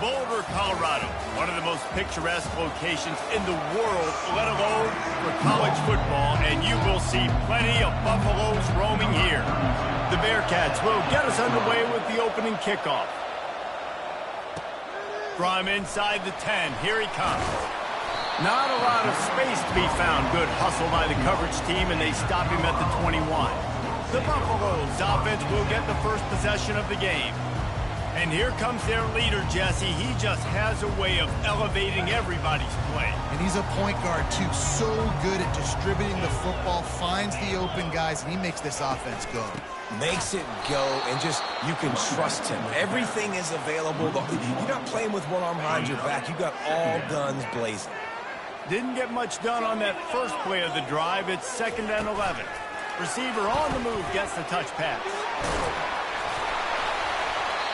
Boulder, Colorado, one of the most picturesque locations in the world, let alone for college football, and you will see plenty of Buffaloes roaming here. The Bearcats will get us underway with the opening kickoff. From inside the 10, here he comes. Not a lot of space to be found. Good hustle by the coverage team, and they stop him at the 21. The Buffaloes offense will get the first possession of the game. And here comes their leader, Jesse. He just has a way of elevating everybody's play. And he's a point guard, too. So good at distributing the football, finds the open guys, and he makes this offense go. Makes it go, and just, you can trust him. Everything is available. You're not playing with one arm behind your back. You got all guns blazing. Didn't get much done on that first play of the drive. It's 2nd and 11. Receiver on the move gets the touch pass.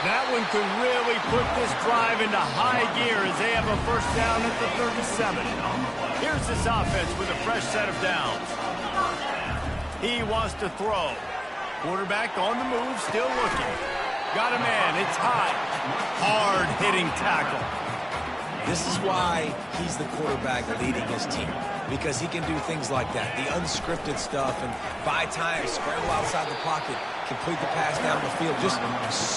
That one could really put this drive into high gear as they have a first down at the 37. Here's this offense with a fresh set of downs. He wants to throw. Quarterback on the move, still looking. Got a man, it's high. Hard-hitting tackle. This is why he's the quarterback leading his team, because he can do things like that, the unscripted stuff, and buy time, scramble outside the pocket, complete the pass down the field. Just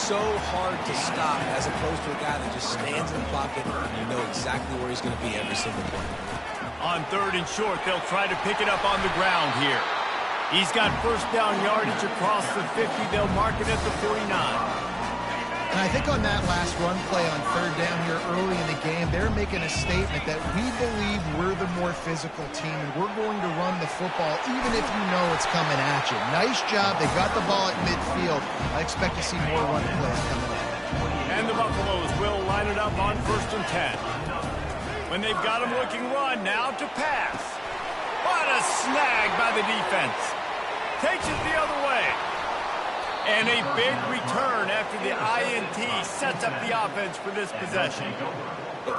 so hard to stop as opposed to a guy that just stands in the pocket and you know exactly where he's going to be every single play. On 3rd and short, they'll try to pick it up on the ground here. He's got first down yardage across the 50. They'll mark it at the 49. And I think on that last run play on 3rd down here early in the game, they're making a statement that we believe we're the more physical team, and we're going to run the football even if you know it's coming at you. Nice job. They got the ball at midfield. I expect to see more run plays coming up. And the Buffaloes will line it up on 1st and 10. When they've got him looking run, now to pass. What a snag by the defense. Takes it the other way. And a big return after the INT sets up the offense for this possession.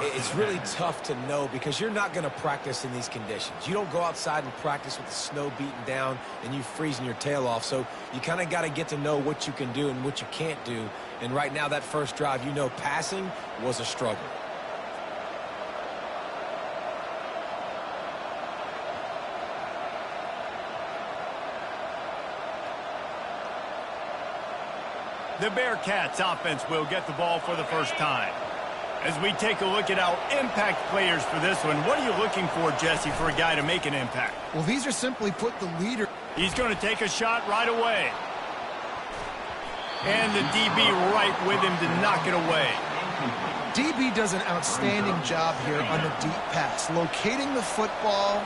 It's really tough to know because you're not going to practice in these conditions. You don't go outside and practice with the snow beating down and you freezing your tail off. So you kind of got to get to know what you can do and what you can't do. And right now, that first drive, you know, passing was a struggle. The Bearcats offense will get the ball for the first time. As we take a look at our impact players for this one, what are you looking for, Jesse, for a guy to make an impact? Well, these are simply put the leader. He's going to take a shot right away. And the DB right with him to knock it away. DB does an outstanding job here on the deep pass. Locating the football,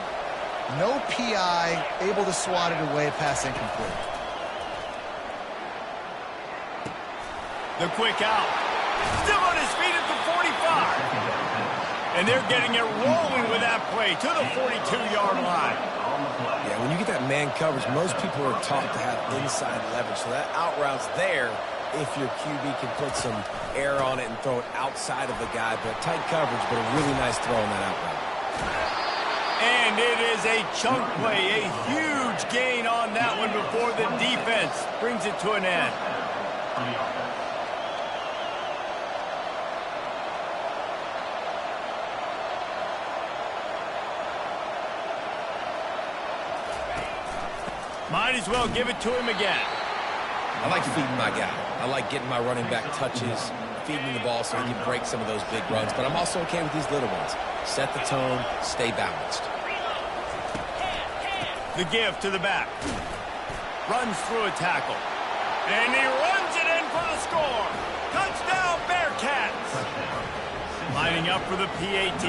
no PI, able to swat it away, pass incomplete. The quick out. Still on his feet at the 45. And they're getting it rolling with that play to the 42-yard line. Yeah, when you get that man coverage, most people are taught to have inside leverage. So that out route's there if your QB can put some air on it and throw it outside of the guy. But tight coverage, but a really nice throw on that out route. And it is a chunk play, a huge gain on that one before the defense brings it to an end. Might as well give it to him again. I like feeding my guy. I like getting my running back touches, feeding him the ball so he can break some of those big runs. But I'm also okay with these little ones. Set the tone, stay balanced. The give to the back. Runs through a tackle. And he runs it in for the score. Touchdown, Bearcats. Lining up for the PAT.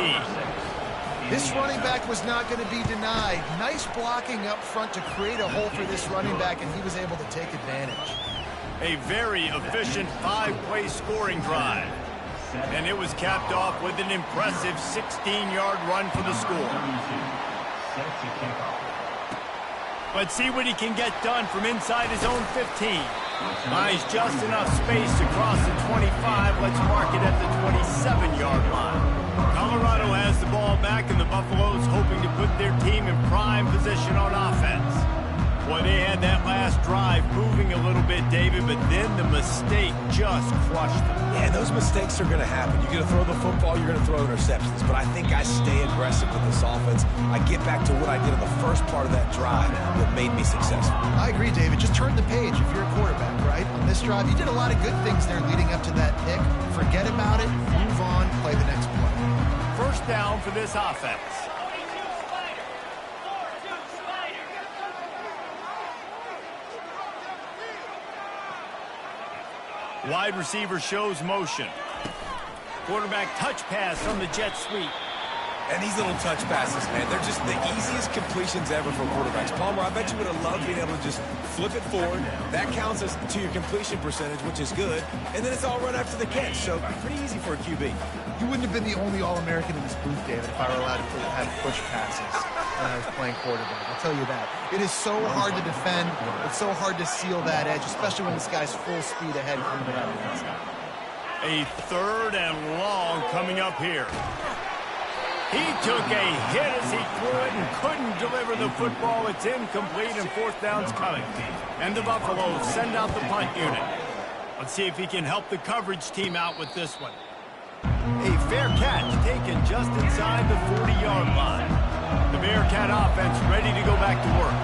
This running back was not going to be denied. Nice blocking up front to create a hole for this running back, and he was able to take advantage. A very efficient 5-play scoring drive. And it was capped off with an impressive 16-yard run for the score. Let's see what he can get done from inside his own 15. Buys just enough space to cross the 25. Let's mark it at the 27-yard line. Colorado has the ball back, and the Buffaloes hoping to put their team in prime position on offense. Boy, they had that last drive moving a little bit, David, but then the mistake just crushed them. Yeah, those mistakes are going to happen. You're going to throw the football, you're going to throw interceptions. But I think I stay aggressive with this offense. I get back to what I did in the first part of that drive that made me successful. I agree, David. Just turn the page if you're a quarterback, right? On this drive, you did a lot of good things there leading up to that pick. Forget about it, move on, play the next play. First down for this offense. Wide receiver shows motion. Quarterback touch pass on the jet sweep. And these little touch passes, man, they're just the easiest completions ever for quarterbacks. Palmer, I bet you would have loved being able to just flip it forward. That counts as to your completion percentage, which is good. And then it's all run after the catch, so pretty easy for a QB. You wouldn't have been the only All-American in this booth, David, if I were allowed to have push passes when I was playing quarterback. I'll tell you that. It is so hard to defend. It's so hard to seal that edge, especially when this guy's full speed ahead coming around the inside. A third and long coming up here. He took a hit as he threw it and couldn't deliver the football. It's incomplete and fourth down's coming. And the Buffaloes send out the punt unit. Let's see if he can help the coverage team out with this one. A fair catch taken just inside the 40-yard line. The Bearcat offense ready to go back to work.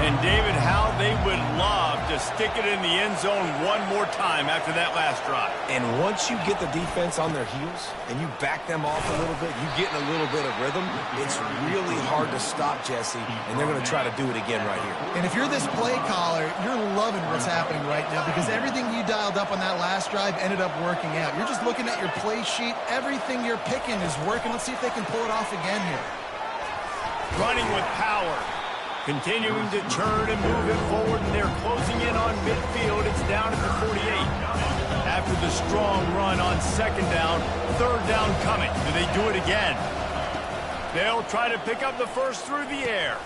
And David, how they would love to stick it in the end zone one more time after that last drive. And once you get the defense on their heels and you back them off a little bit, you get in a little bit of rhythm, it's really hard to stop, Jesse, and they're going to try to do it again right here. And if you're this play caller, you're loving what's happening right now because everything you dialed up on that last drive ended up working out. You're just looking at your play sheet. Everything you're picking is working. Let's see if they can pull it off again here. Running with power. Continuing to churn and move it forward, and they're closing in on midfield. It's down at the 48. After the strong run on second down, third down coming. Do they do it again? They'll try to pick up the first through the air.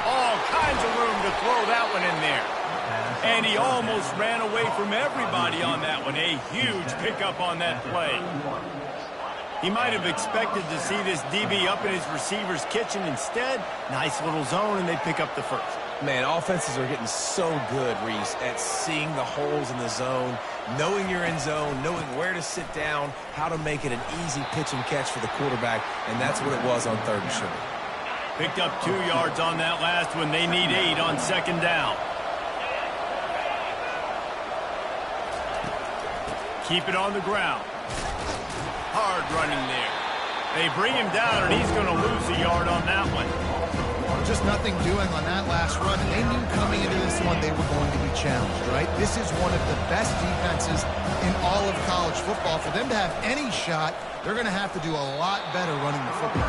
All kinds of room to throw that one in there. And he almost ran away from everybody on that one. A huge pickup on that play. He might have expected to see this DB up in his receiver's kitchen. Instead, nice little zone, and they pick up the first. Man, offenses are getting so good, Reese, at seeing the holes in the zone, knowing you're in zone, knowing where to sit down, how to make it an easy pitch and catch for the quarterback, and that's what it was on third and short. Picked up 2 yards on that last one. They need 8 on second down. Keep it on the ground. Hard running there. They bring him down, and he's going to lose a yard on that one. Just nothing doing on that last run, and they knew coming into this one they were going to be challenged, right? This is one of the best defenses in all of college football. For them to have any shot, they're going to have to do a lot better running the football.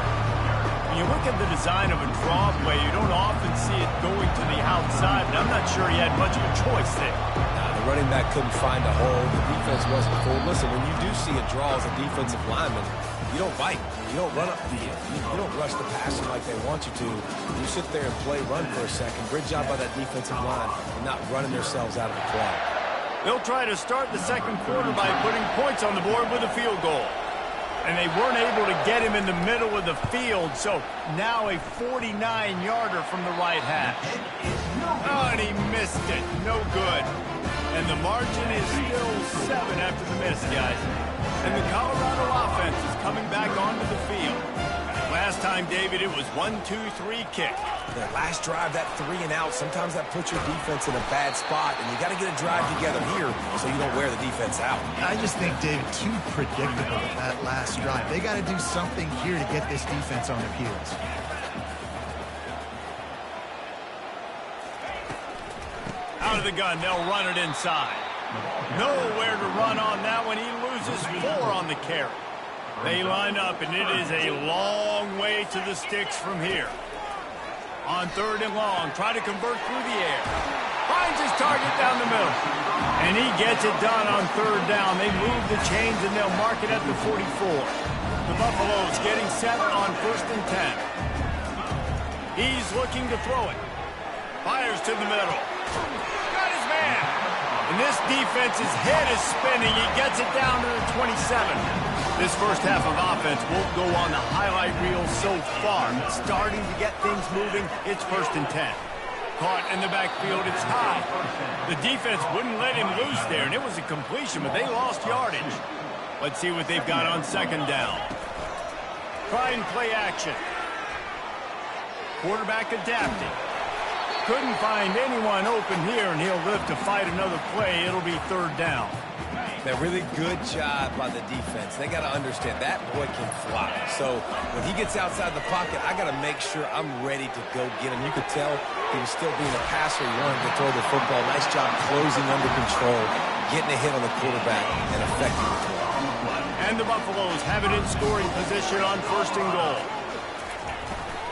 When you look at the design of a draw play, you don't often see it going to the outside, and I'm not sure he had much of a choice there. The running back couldn't find a hole. The defense wasn't full. Listen, when you do see a draw as a defensive lineman, you don't bite. You don't run up the field. You don't rush the passer like they want you to. You sit there and play run for a second. Great job by that defensive line and not running themselves out of the play. They'll try to start the second quarter by putting points on the board with a field goal. And they weren't able to get him in the middle of the field, so now a 49-yarder from the right hash. Oh, and he missed it. No good. And the margin is still 7 after the miss, guys. And the Colorado offense is coming back onto the field. Last time, David, it was 1-2-3 kick. That last drive, that 3 and out, sometimes that puts your defense in a bad spot, and you got to get a drive together here so you don't wear the defense out. I just think, David, too predictable with that last drive. They got to do something here to get this defense on their heels. Out of the gun, they'll run it inside. Nowhere to run on that one. He loses 4 on the carry. They line up, and it is a long way to the sticks from here. On third and long, try to convert through the air. Finds his target down the middle. And he gets it done on third down. They move the chains, and they'll mark it at the 44. The Buffaloes getting set on first and 10. He's looking to throw it. Fires to the middle. Got his man. And this defense's head is spinning. He gets it down to the 27. This first half of offense won't go on the highlight reel so far. Starting to get things moving. It's first and 10. Caught in the backfield, it's high. The defense wouldn't let him loose there, and it was a completion, but they lost yardage. Let's see what they've got on second down. Try and play action. Quarterback adapting. Couldn't find anyone open here, and he'll live to fight another play. It'll be third down. A really good job by the defense. They got to understand that boy can fly. So when he gets outside the pocket, I got to make sure I'm ready to go get him. You could tell he was still being a passer. He wanted to throw the football. Nice job closing under control, getting a hit on the quarterback, and affecting the throw. And the Buffaloes have it in scoring position on first and goal.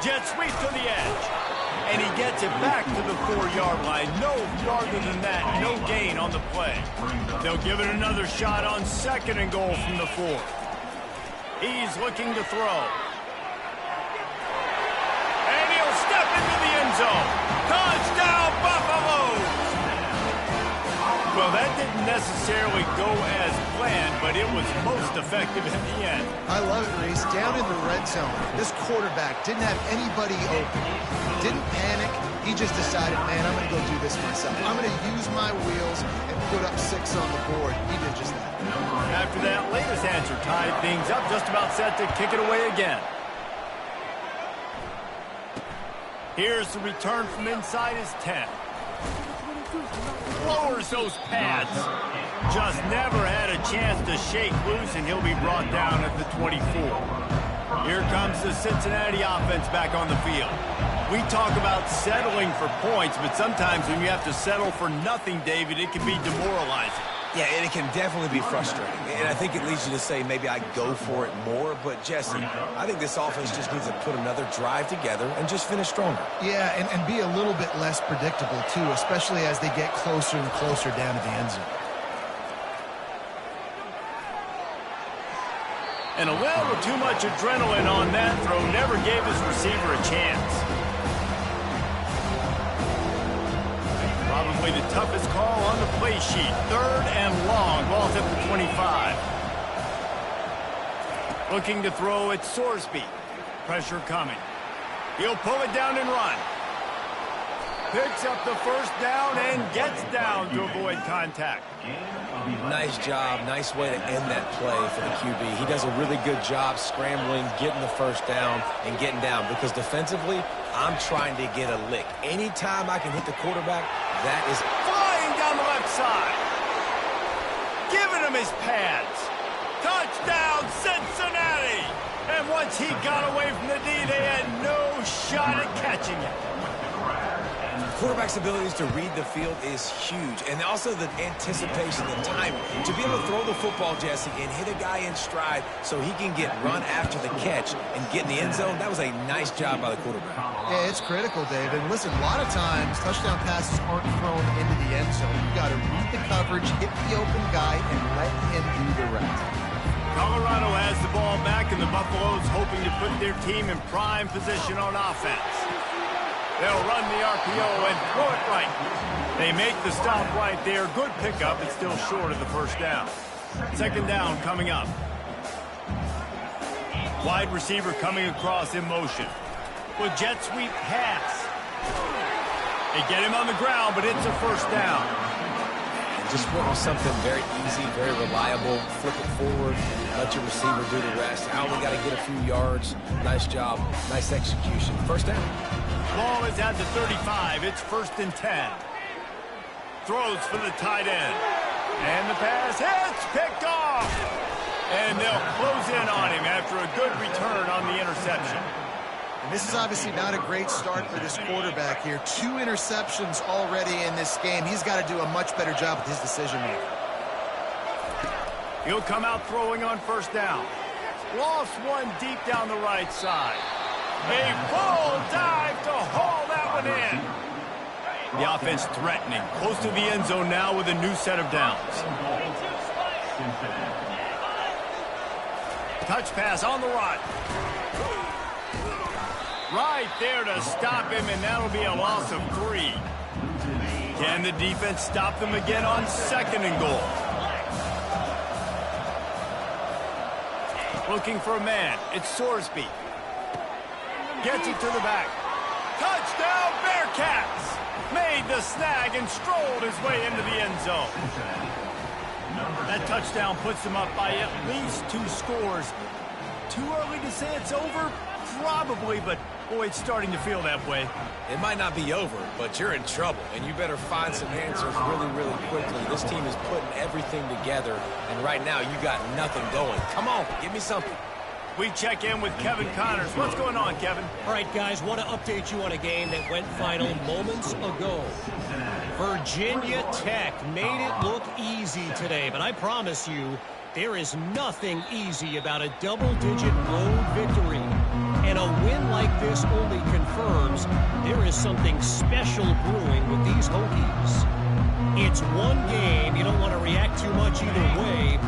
Jet sweep to the edge. And he gets it back to the 4-yard line. No farther than that. No gain on the play. They'll give it another shot on second and goal from the 4. He's looking to throw. And he'll step into the end zone. Touchdown, Buffaloes! Well, that didn't necessarily go as planned, but it was most effective in the end. I love it, Reese. Down in the red zone, this quarterback didn't have anybody open. Didn't panic. He just decided, man, I'm going to go do this myself. I'm going to use my wheels and put up 6 on the board. He did just that. After that latest answer tied things up, just about set to kick it away again. Here's the return from inside his 10. Lowers those pads. Just never had a chance to shake loose, and he'll be brought down at the 24. Here comes the Cincinnati offense back on the field. We talk about settling for points, but sometimes when you have to settle for nothing, David, it can be demoralizing. Yeah, and it can definitely be frustrating. And I think it leads you to say maybe I go for it more. But, Jesse, I think this offense just needs to put another drive together and just finish stronger. Yeah, and be a little bit less predictable, too, especially as they get closer and closer down to the end zone. And a little too much adrenaline on that throw never gave his receiver a chance. Probably the toughest call on the play sheet. Third and long. Ball's at the 25. Looking to throw at Sorsby. Pressure coming. He'll pull it down and run. Picks up the first down and gets down to avoid contact. Nice job. Nice way to end that play for the QB. He does a really good job scrambling, getting the first down, and getting down. Because defensively, I'm trying to get a lick. Anytime I can hit the quarterback, that is flying down the left side. Giving him his pads. Touchdown, Cincinnati! And once he got away from the D, they had no shot at catching it. Quarterback's abilities to read the field is huge, and also the anticipation, the timing. To be able to throw the football, Jesse, and hit a guy in stride so he can get run after the catch and get in the end zone, that was a nice job by the quarterback. Yeah, it's critical, David. Listen, a lot of times touchdown passes aren't thrown into the end zone. You got to read the coverage, hit the open guy, and let him do the rest. Colorado has the ball back, and the Buffaloes hoping to put their team in prime position on offense. They'll run the RPO and throw it right. They make the stop right there. Good pickup. It's still short of the first down. Second down coming up. Wide receiver coming across in motion. With jet sweep pass. They get him on the ground, but it's a first down. Just went with something very easy, very reliable. Flip it forward, let your receiver do the rest. I only got to get a few yards. Nice job, nice execution. First down. Ball is at the 35. It's first and 10. Throws for the tight end. And the pass hits, picked off. And they'll close in on him after a good return on the interception. And this is obviously not a great start for this quarterback here. 2 interceptions already in this game. He's got to do a much better job with his decision-making. He'll come out throwing on first down. Lost one deep down the right side. A full dive to haul that one in. The offense threatening. Close to the end zone now with a new set of downs. Touch pass on the run. Right there to stop him, and that'll be a loss of 3. Can the defense stop them again on second and goal? Looking for a man. It's Sorsby. Gets it to the back. Touchdown, Bearcats! Made the snag and strolled his way into the end zone. That touchdown puts him up by at least 2 scores. Too early to say it's over? Probably, but boy, it's starting to feel that way. It might not be over, but you're in trouble, and you better find some answers really, really quickly. This team is putting everything together, and right now you got nothing going. Come on, give me something. We check in with Kevin Connors. What's going on, Kevin? All right, guys, want to update you on a game that went final moments ago. Virginia Tech made it look easy today, but I promise you, there is nothing easy about a double-digit road victory. And a win like this only confirms there is something special brewing with these Hokies. It's one game. You don't want to react too much either way.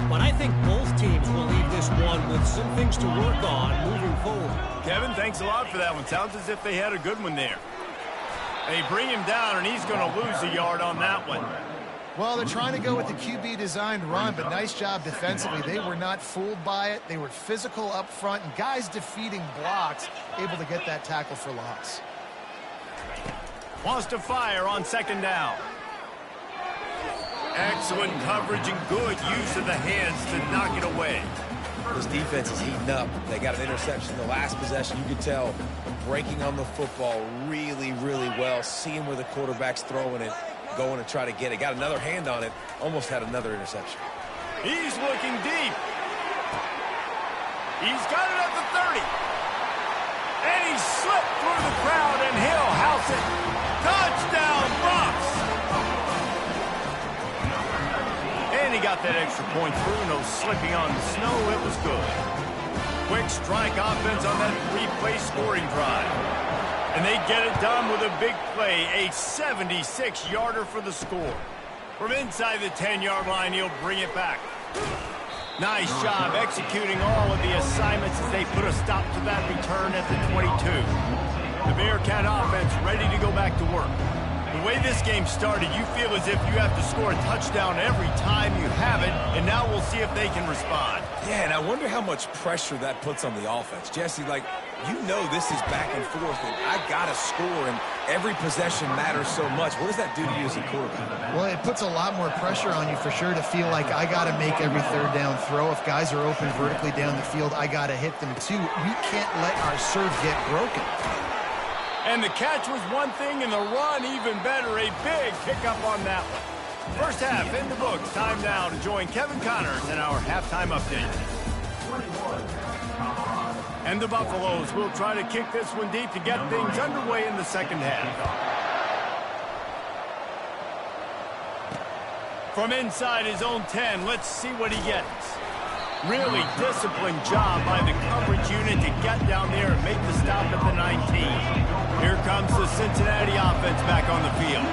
But I think both teams will leave this one with some things to work on moving forward. Kevin, thanks a lot for that one. Sounds as if they had a good one there. They bring him down, and he's going to lose a yard on that one. Well, they're trying to go with the QB-designed run, but nice job defensively. They were not fooled by it. They were physical up front, and guys defeating blocks, able to get that tackle for loss. Wants to fire on second down. Excellent coverage and good use of the hands to knock it away. This defense is heating up. They got an interception the last possession. You could tell breaking on the football really, really well, seeing where the quarterback's throwing it, going to try to get it. Got another hand on it, almost had another interception. He's looking deep. He's got it at the 30. And he slipped through the crowd, and he'll house it. Touchdown, Bucks! And he got that extra point through. No slipping on the snow. It was good. Quick strike offense on that 3-play scoring drive. And they get it done with a big play, a 76-yarder for the score. From inside the 10-yard line, he'll bring it back. Nice job executing all of the assignments as they put a stop to that return at the 22. The Bearcat offense ready to go back to work. The way this game started, you feel as if you have to score a touchdown every time you have it, and now we'll see if they can respond. Yeah, and I wonder how much pressure that puts on the offense. Jesse, like, you know this is back and forth, and I got to score, and every possession matters so much. What does that do to you as a quarterback? Well, it puts a lot more pressure on you for sure to feel like I got to make every third down throw. If guys are open vertically down the field, I got to hit them too. We can't let our serve get broken. And the catch was one thing, and the run even better. A big pickup on that one. First half in the books. Time now to join Kevin Connors in our halftime update. And the Buffaloes will try to kick this one deep to get things underway in the second half. From inside his own 10, let's see what he gets. Really disciplined job by the coverage unit to get down there and make the stop at the 19. Here comes the Cincinnati offense back on the field.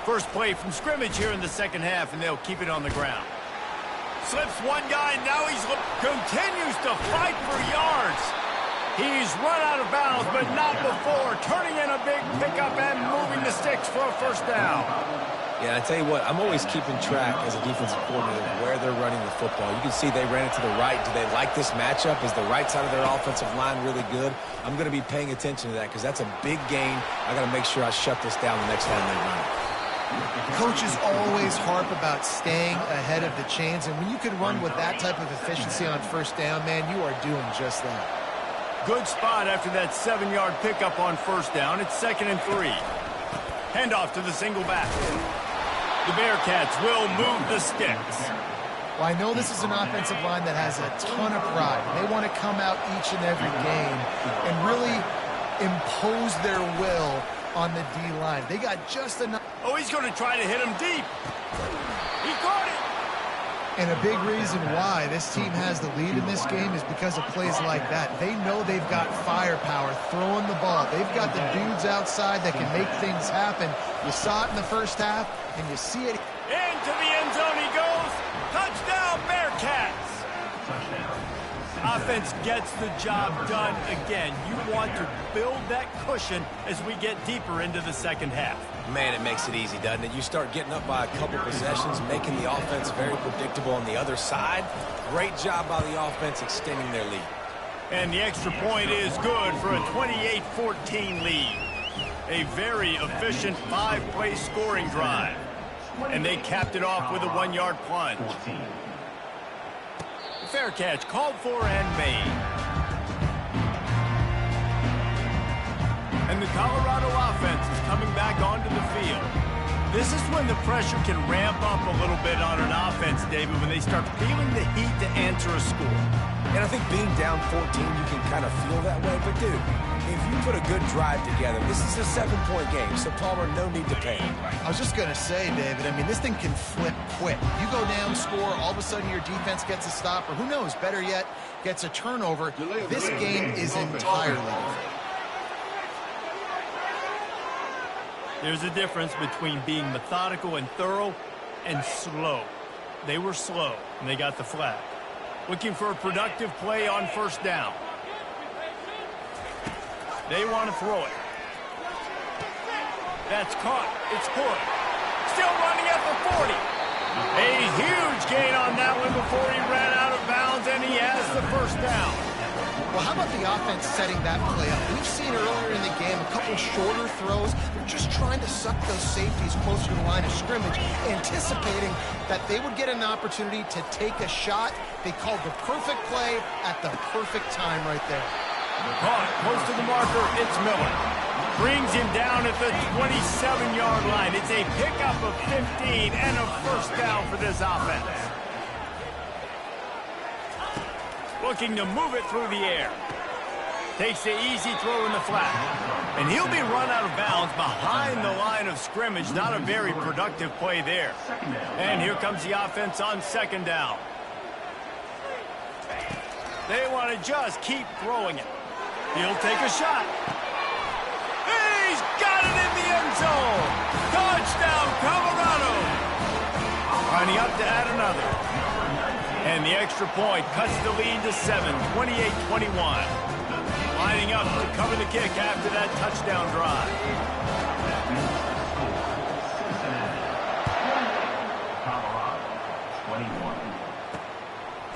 First play from scrimmage here in the second half, and they'll keep it on the ground. Slips one guy, now he's continues to fight for yards. He's run out of bounds, but not before, turning in a big pickup and moving the sticks for a first down. Yeah, I tell you what, I'm always keeping track as a defensive coordinator of where they're running the football. You can see they ran it to the right. Do they like this matchup? Is the right side of their offensive line really good? I'm going to be paying attention to that because that's a big gain. I got to make sure I shut this down the next time they run it. Coaches always harp about staying ahead of the chains, and when you can run with that type of efficiency on first down, man, you are doing just that. Good spot after that 7-yard pickup on first down. It's 2nd and 3. Handoff to the single back. The Bearcats will move the sticks. Well, I know this is an offensive line that has a ton of pride. They want to come out each and every game and really impose their will on the D-line. They got just enough. Oh, he's going to try to hit him deep. He caught it. And a big reason why this team has the lead in this game is because of plays like that. They know they've got firepower throwing the ball. They've got the dudes outside that can make things happen. You saw it in the first half, and you see it. Into the end zone he goes. Touchdown, Bearcats. Offense gets the job done again. You want to build that cushion as we get deeper into the second half. Man, it makes it easy, doesn't it? You start getting up by a couple possessions, making the offense very predictable on the other side. Great job by the offense extending their lead. And the extra point is good for a 28-14 lead. A very efficient 5-play scoring drive. And they capped it off with a 1-yard plunge. Fair catch called for and made. And the Colorado offense is coming back onto the field. This is when the pressure can ramp up a little bit on an offense, David, when they start feeling the heat to answer a score. And I think being down 14, you can kind of feel that way. But, dude, if you put a good drive together, this is a 7-point game, so Palmer, no need to panic. I was just going to say, David, I mean, this thing can flip quick. You go down, score, all of a sudden your defense gets a stop, or who knows, better yet, gets a turnover. This game is entirely different. There's a difference between being methodical and thorough and slow. They were slow, and they got the flag. Looking for a productive play on first down. They want to throw it. That's caught. It's good. Still running at the 40. A huge gain on that one before he ran out of bounds, and he has the first down. Well, how about the offense setting that play up? We've seen earlier in the game a couple shorter throws. They're just trying to suck those safeties closer to the line of scrimmage, anticipating that they would get an opportunity to take a shot. They called the perfect play at the perfect time right there. Caught close to the marker. It's Miller. Brings him down at the 27-yard line. It's a pickup of 15 and a first down for this offense. Looking to move it through the air. Takes the easy throw in the flat. And he'll be run out of bounds behind the line of scrimmage. Not a very productive play there. And here comes the offense on second down. They want to just keep throwing it. He'll take a shot. He's got it in the end zone. Touchdown, Colorado. Lining up to add another. And the extra point cuts the lead to 7, 28-21. Lining up to cover the kick after that touchdown drive.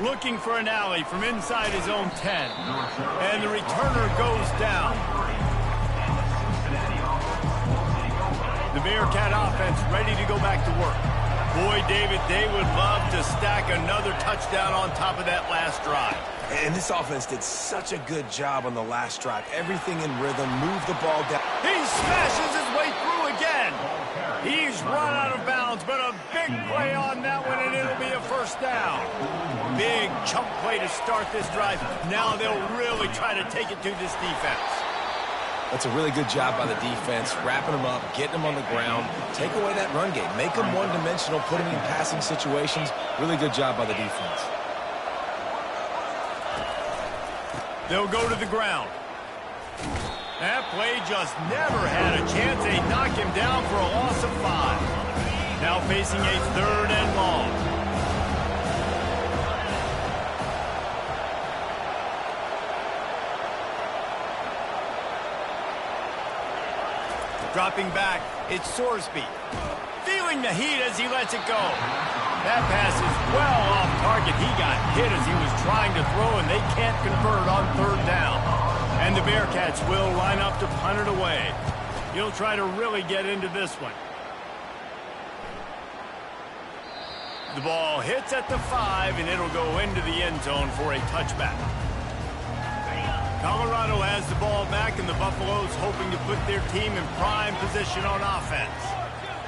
Looking for an alley from inside his own 10. And the returner goes down. The Bearcat offense ready to go back to work. Boy, David, they would love to stack another touchdown on top of that last drive. And this offense did such a good job on the last drive. Everything in rhythm, moved the ball down. He smashes his way through again. He's run out of bounds, but a big play on that one, and it'll be a first down. Big chunk play to start this drive. Now they'll really try to take it to this defense. That's a really good job by the defense, wrapping them up, getting them on the ground, take away that run game, make them one-dimensional, put them in passing situations. Really good job by the defense. They'll go to the ground. That play just never had a chance. They knock him down for a loss of 5. Now facing a third and long. Dropping back, it's Sorsby. Feeling the heat as he lets it go. That pass is well off target. He got hit as he was trying to throw, and they can't convert on third down. And the Bearcats will line up to punt it away. He'll try to really get into this one. The ball hits at the 5, and it'll go into the end zone for a touchback. Colorado has the ball back, and the Buffaloes hoping to put their team in prime position on offense.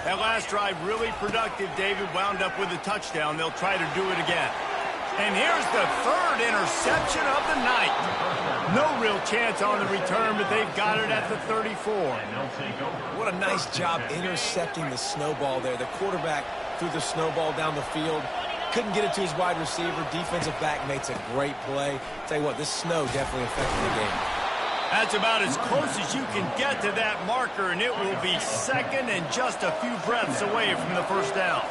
That last drive really productive. David wound up with a touchdown. They'll try to do it again. And here's the third interception of the night. No real chance on the return, but they've got it at the 34. What a nice job intercepting the snowball there. The quarterback threw the snowball down the field. Couldn't get it to his wide receiver. Defensive back makes a great play. Tell you what, this snow definitely affected the game. That's about as close as you can get to that marker, and it will be second and just a few breaths away from the first down.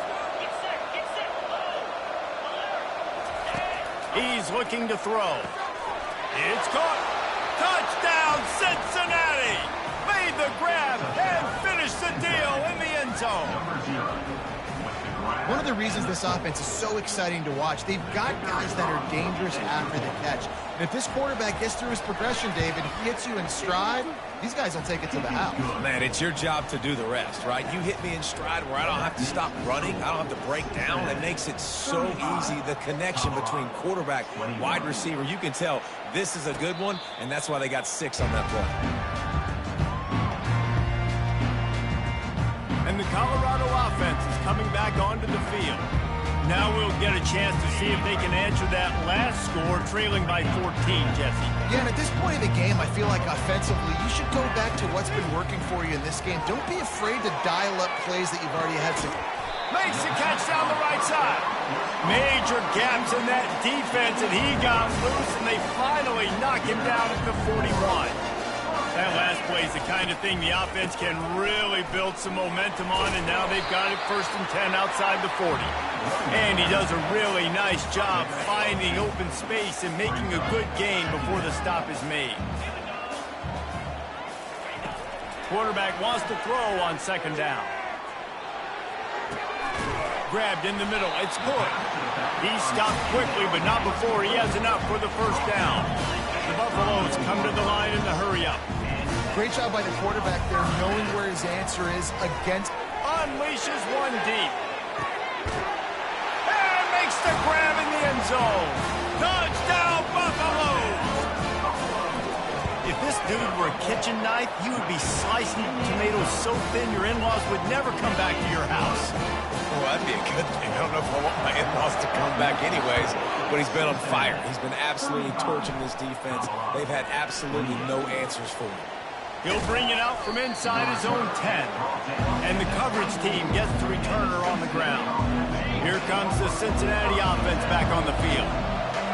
He's looking to throw. It's caught. Touchdown, Cincinnati! Made the grab and finished the deal in the end zone. One of the reasons this offense is so exciting to watch, they've got guys that are dangerous after the catch. And if this quarterback gets through his progression, David, he hits you in stride, these guys will take it to the house. Man, it's your job to do the rest, right? You hit me in stride where I don't have to stop running. I don't have to break down. It makes it so easy. The connection between quarterback and wide receiver, you can tell this is a good one, and that's why they got 6 on that play. And the Colorado offense is coming back onto the field. Now we'll get a chance to see if they can answer that last score, trailing by 14, Jesse. Yeah, and at this point in the game, I feel like offensively, you should go back to what's been working for you in this game. Don't be afraid to dial up plays that you've already had. Makes the catch down the right side. Major gaps in that defense, and he got loose, and they finally knock him down at the 41. That last play is the kind of thing the offense can really build some momentum on, and now they've got it 1st and 10 outside the 40. And he does a really nice job finding open space and making a good gain before the stop is made. Quarterback wants to throw on 2nd down. Grabbed in the middle. It's good. He stopped quickly, but not before he has enough for the 1st down. The Buffaloes come to the line in the hurry up. Great job by the quarterback there, knowing where his answer is against. Unleashes one deep. And makes the grab in the end zone. Touchdown, Buffaloes! If this dude were a kitchen knife, you would be slicing tomatoes so thin your in-laws would never come back to your house. Well, that'd be a good thing. I don't know if I want my in-laws to come back anyways, but he's been on fire. He's been absolutely torching this defense. They've had absolutely no answers for him. He'll bring it out from inside his own 10. And the coverage team gets the returner on the ground. Here comes the Cincinnati offense back on the field.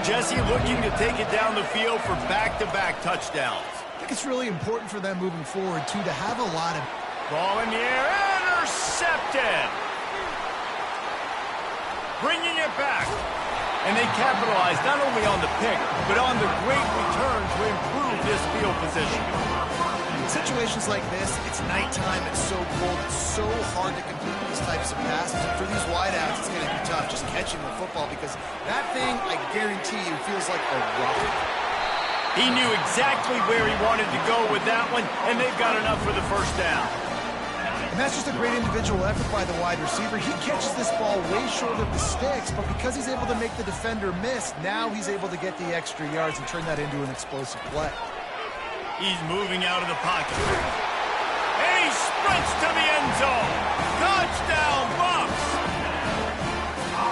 Jesse looking to take it down the field for back-to-back touchdowns. I think it's really important for them moving forward, too, to have a lot of... Ball in the air, intercepted! Bringing it back. And they capitalized not only on the pick, but on the great return to improve this field position. In situations like this, it's nighttime, it's so cold, it's so hard to complete these types of passes. And for these wideouts, it's going to be tough just catching the football because that thing, I guarantee you, feels like a rocket. He knew exactly where he wanted to go with that one, and they've got enough for the 1st down. And that's just a great individual effort by the wide receiver. He catches this ball way short of the sticks, but because he's able to make the defender miss, now he's able to get the extra yards and turn that into an explosive play. He's moving out of the pocket. And he sprints to the end zone. Touchdown, Bucs!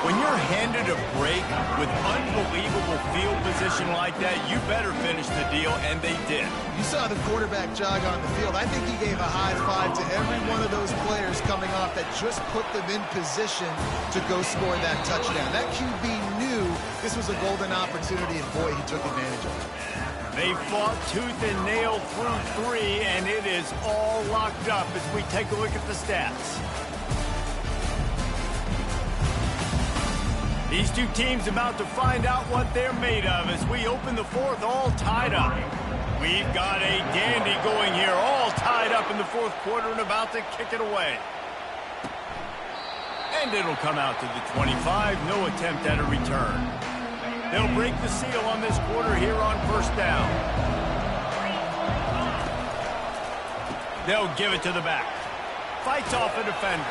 When you're handed a break with unbelievable field position like that, you better finish the deal, and they did. You saw the quarterback jog on the field. I think he gave a high five to every one of those players coming off that just put them in position to go score that touchdown. That QB knew this was a golden opportunity, and boy, he took advantage of it. They fought tooth and nail through 3, and it is all locked up as we take a look at the stats. These two teams about to find out what they're made of as we open the 4th all tied up. We've got a dandy going here, all tied up in the 4th quarter and about to kick it away. And it'll come out to the 25, no attempt at a return. They'll break the seal on this quarter here on 1st down. They'll give it to the back. Fights off a defender.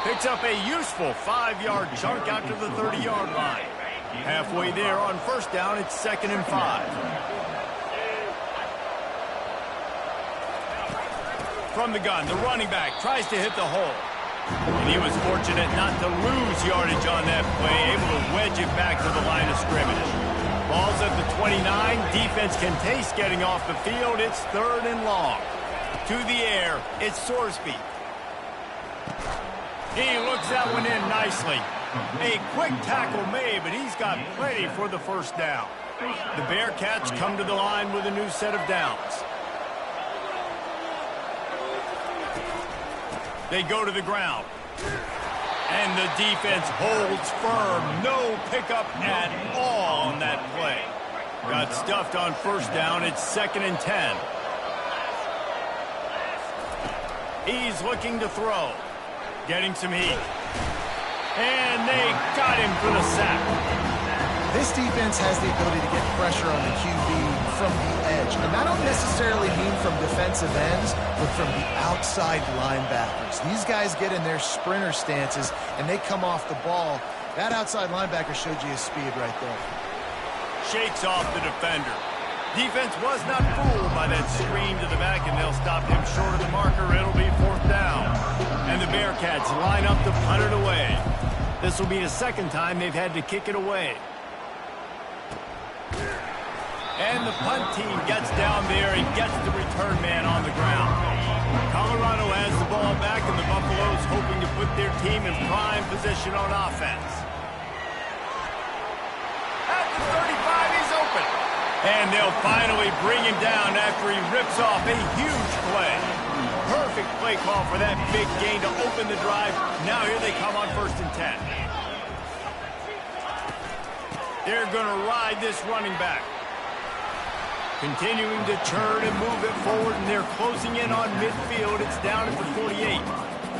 Picks up a useful 5-yard chunk out to the 30-yard line. Halfway there on 1st down, it's 2nd and 5. From the gun, the running back tries to hit the hole. And he was fortunate not to lose yardage on that play, able to wedge it back to the line of scrimmage. Ball's at the 29. Defense can taste getting off the field. It's 3rd and long. To the air, it's Sorsby. He looks that one in nicely. A quick tackle made, but he's got plenty for the 1st down. The Bearcats come to the line with a new set of downs. They go to the ground. And the defense holds firm. No pickup at all on that play. Got stuffed on 1st down. It's 2nd and 10. He's looking to throw. Getting some heat. And they got him for the sack. This defense has the ability to get pressure on the QB from the edge. And I don't necessarily mean from defensive ends, but from the outside linebackers. These guys get in their sprinter stances, and they come off the ball. That outside linebacker showed you his speed right there. Shakes off the defender. Defense was not fooled by that screen to the back, and they'll stop him short of the marker. It'll be 4th down. And the Bearcats line up to punt it away. This will be the second time they've had to kick it away. And the punt team gets down there and gets the return man on the ground. Colorado has the ball back, and the Buffaloes hoping to put their team in prime position on offense. At the 35, he's open. And they'll finally bring him down after he rips off a huge play. Perfect play call for that big gain to open the drive. Now here they come on 1st and 10. They're going to ride this running back. Continuing to churn and move it forward, and they're closing in on midfield. It's down at the 48.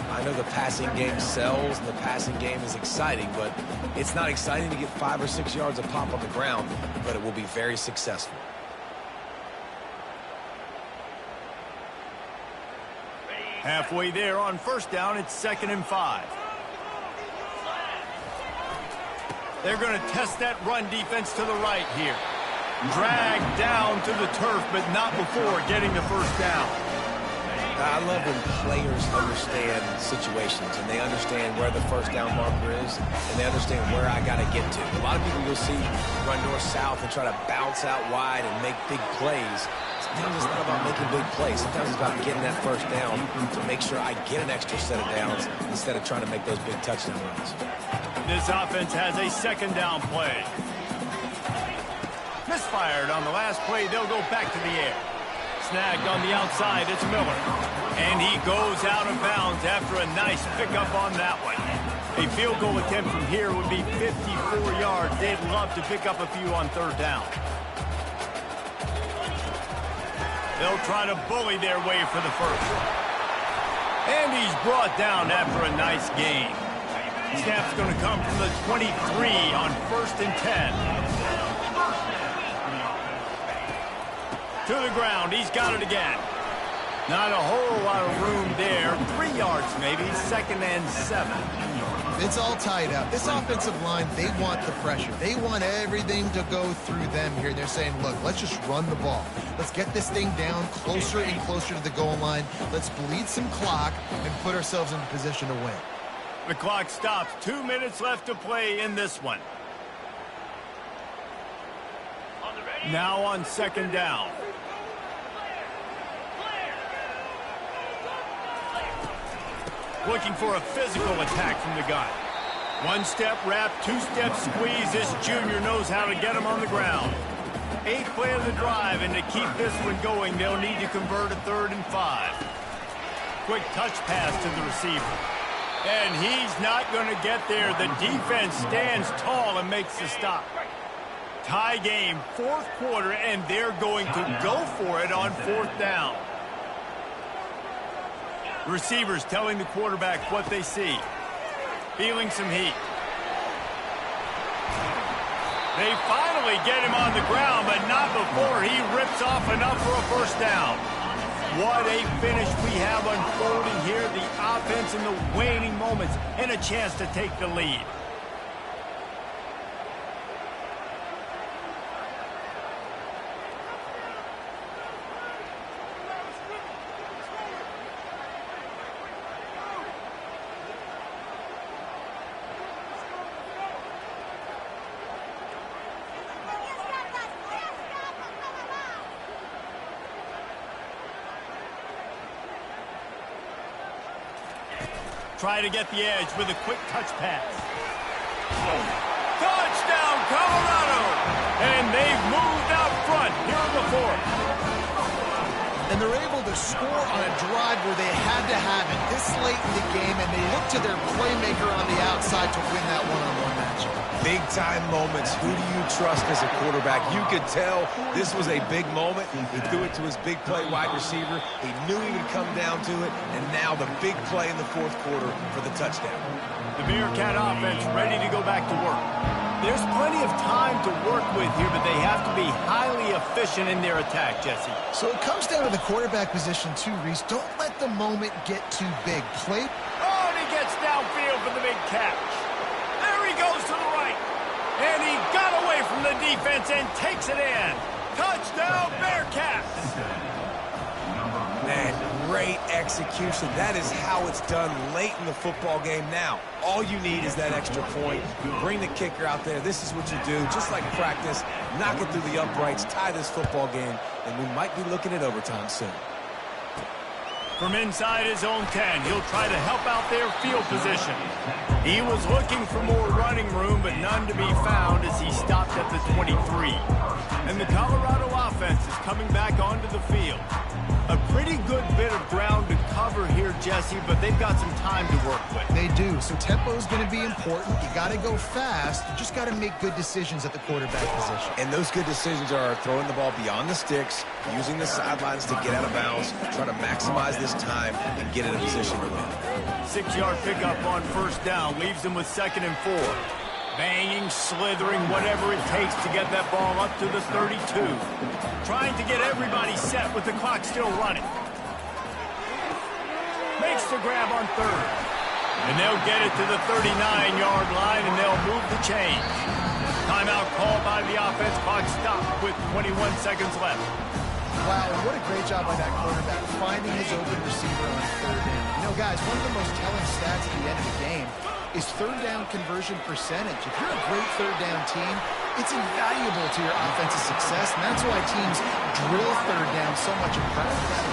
I know the passing game sells and the passing game is exciting, but it's not exciting to get 5 or 6 yards of pop on the ground, but it will be very successful. Halfway there on 1st down, it's 2nd and 5. They're going to test that run defense to the right here. Dragged down to the turf, but not before getting the 1st down. I love when players understand situations and they understand where the 1st down marker is and they understand where I got to get to. A lot of people you'll see run north-south and try to bounce out wide and make big plays. Sometimes it's not about making big plays. Sometimes it's about getting that 1st down to make sure I get an extra set of downs instead of trying to make those big touchdown runs. This offense has a 2nd down play. Misfired on the last play. They'll go back to the air. Snagged on the outside, it's Miller. And he goes out of bounds after a nice pickup on that one. A field goal attempt from here would be 54 yards. They'd love to pick up a few on 3rd down. They'll try to bully their way for the 1st. And he's brought down after a nice gain. Snap's going to come from the 23 on 1st and 10. To the ground, he's got it again. Not a whole lot of room there. 3 yards maybe, 2nd and 7. It's all tied up. This offensive line, they want the pressure. They want everything to go through them here. They're saying, look, let's just run the ball. Let's get this thing down closer and closer to the goal line. Let's bleed some clock and put ourselves in position to win. The clock stops. 2 minutes left to play in this one. Now on 2nd down. Looking for a physical attack from the gun. 1-step wrap, 2-step squeeze. This junior knows how to get him on the ground. 8th play of the drive, and to keep this one going, they'll need to convert a 3rd and 5. Quick touch pass to the receiver. And he's not going to get there. The defense stands tall and makes the stop. Tie game, 4th quarter, and they're going to go for it on 4th down. Receivers telling the quarterback what they see. Feeling some heat. They finally get him on the ground, but not before he rips off enough for a 1st down. What a finish we have unfolding here. The offense in the waning moments and a chance to take the lead. Try to get the edge with a quick touch pass. Touchdown, Colorado! And they've moved out front here in the 4th. and they're able to score on a drive where they had to have it this late in the game, and they look to their playmaker on the outside to win that one-on-one matchup. Big-time moments. Who do you trust as a quarterback? You could tell this was a big moment. He threw it to his big play wide receiver. He knew he would come down to it, and now the big play in the fourth quarter for the touchdown. The Bearcat offense ready to go back to work. There's plenty of time to work with here, but they have to be highly efficient in their attack, Jesse. So it comes down to the quarterback position too, Reese. Don't let the moment get too big. Play. Oh, and he gets downfield for the big catch. There he goes to the right. And he got away from the defense and takes it in. Touchdown, Bearcats. Man, great execution. That is how it's done late in the football game now. All you need is that extra point. You bring the kicker out there. This is what you do. Just like practice, knock it through the uprights, tie this football game, and we might be looking at overtime soon. From inside his own 10, he'll try to help out their field position. He was looking for more running room, but none to be found as he stopped at the 23. And the Colorado offense is coming back onto the field. A pretty good bit of ground to cover here, Jesse, but they've got some time to work with. They do, so tempo is going to be important. You got to go fast. You just got to make good decisions at the quarterback position. And those good decisions are throwing the ball beyond the sticks, using the sidelines to get out of bounds, trying to maximize this time and get in a position to win. 6-yard pickup on first down leaves them with 2nd and 4. Banging, slithering, whatever it takes to get that ball up to the 32. Trying to get everybody set with the clock still running. Makes the grab on 3rd. And they'll get it to the 39-yard line, and they'll move the chains. Timeout called by the offense. Clock stopped with 21 seconds left. Wow, and what a great job by that quarterback finding his open receiver on 3rd down. You know, guys, one of the most telling stats at the end of the game is 3rd down conversion percentage. If you're a great 3rd down team, it's invaluable to your offensive success, and that's why teams drill 3rd down so much in practice.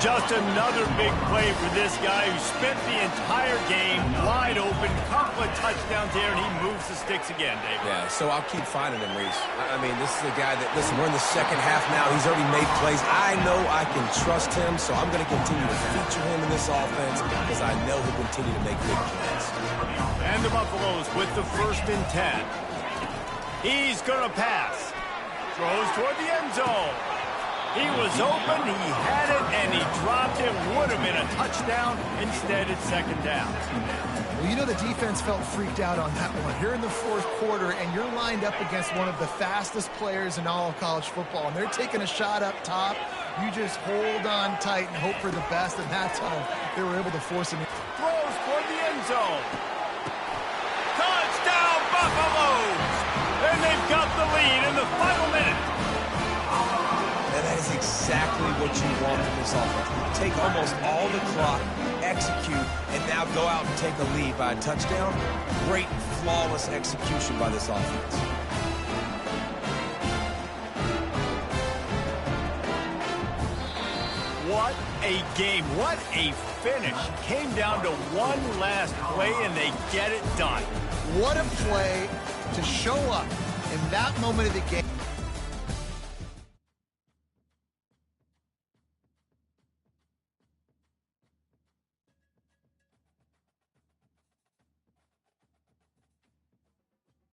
Just another big play for this guy who spent the entire game wide open. Couple of touchdowns here, and he moves the sticks again, David. Yeah, so I'll keep finding him, Reese. I mean, this is a guy that, listen, we're in the second half now. He's already made plays. I know I can trust him, so I'm going to continue to feature him in this offense because I know he'll continue to make big plays. And the Buffaloes with the 1st and 10. He's going to pass. Throws toward the end zone. He was open, he had it, and he dropped it. Would have been a touchdown. Instead, it's 2nd down. Well, you know the defense felt freaked out on that one. You're in the 4th quarter, and you're lined up against one of the fastest players in all of college football, and they're taking a shot up top. You just hold on tight and hope for the best, and that's how they were able to force him. Throws toward the end zone. Touchdown, Buffaloes! And they've got the lead in the final minute. And that is exactly what you want from this offense. Take almost all the clock, execute, and now go out and take a lead by a touchdown. Great, flawless execution by this offense. What a game. What a finish. Came down to one last play, and they get it done. What a play to show up in that moment of the game.